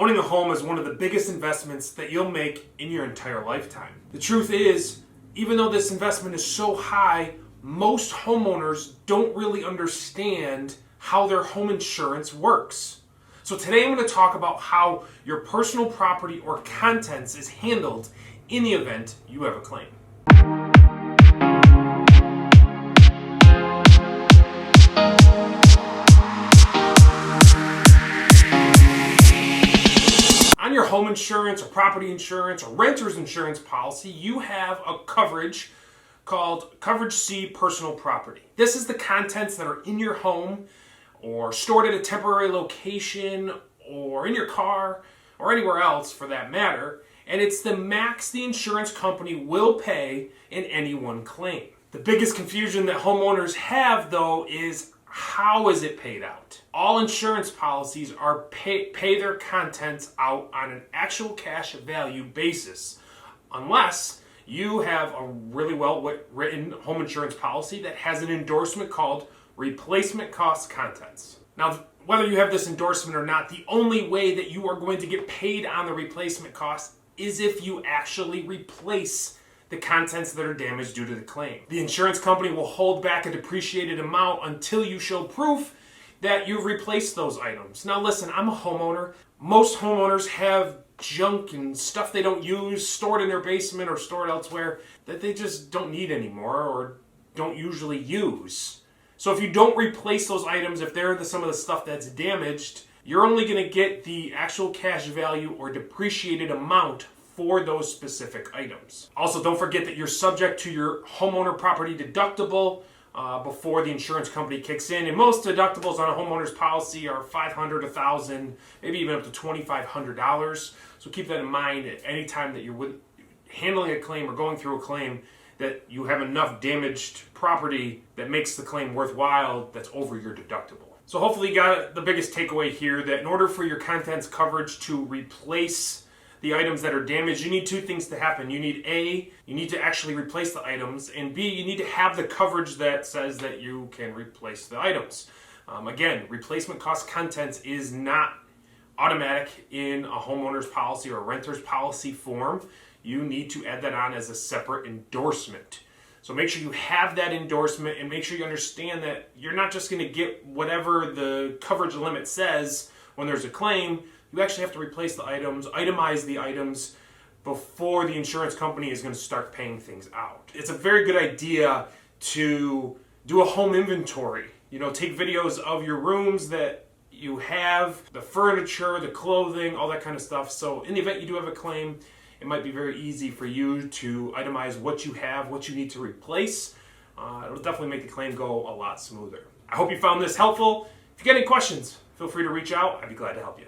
Owning a home is one of the biggest investments that you'll make in your entire lifetime. The truth is, even though this investment is so high, most homeowners don't really understand how their home insurance works. So today I'm going to talk about how your personal property or contents is handled in the event you have a claim. On your home insurance or property insurance or renter's insurance policy, you have a coverage called Coverage C Personal Property. This is the contents that are in your home or stored at a temporary location or in your car or anywhere else for that matter, and it's the max the insurance company will pay in any one claim. The biggest confusion that homeowners have though is how is it paid out? All insurance policies are pay their contents out on an actual cash value basis, unless you have a really well-written home insurance policy that has an endorsement called replacement cost contents. Now, whether you have this endorsement or not, the only way that you are going to get paid on the replacement cost is if you actually replace the contents that are damaged due to the claim. The insurance company will hold back a depreciated amount until you show proof that you've replaced those items. Now listen, I'm a homeowner. Most homeowners have junk and stuff they don't use stored in their basement or stored elsewhere that they just don't need anymore or don't usually use. So if you don't replace those items, if they're some of the stuff that's damaged, you're only going to get the actual cash value or depreciated amount for those specific items. Also, don't forget that you're subject to your homeowner property deductible before the insurance company kicks in. And most deductibles on a homeowner's policy are $500, $1,000, maybe even up to $2,500. So keep that in mind at any time that you're handling a claim or going through a claim, that you have enough damaged property that makes the claim worthwhile that's over your deductible. So hopefully you got the biggest takeaway here, that in order for your contents coverage to replace the items that are damaged, you need two things to happen. You need A, you need to actually replace the items, and B, you need to have the coverage that says that you can replace the items. Again, replacement cost contents is not automatic in a homeowner's policy or a renter's policy form. You need to add that on as a separate endorsement. So make sure you have that endorsement and make sure you understand that you're not just going to get whatever the coverage limit says when there's a claim. You actually have to replace the items, itemize the items before the insurance company is going to start paying things out. It's a very good idea to do a home inventory. You know, take videos of your rooms that you have, the furniture, the clothing, all that kind of stuff. So in the event you do have a claim, it might be very easy for you to itemize what you have, what you need to replace. It'll definitely make the claim go a lot smoother. I hope you found this helpful. If you got any questions, feel free to reach out. I'd be glad to help you.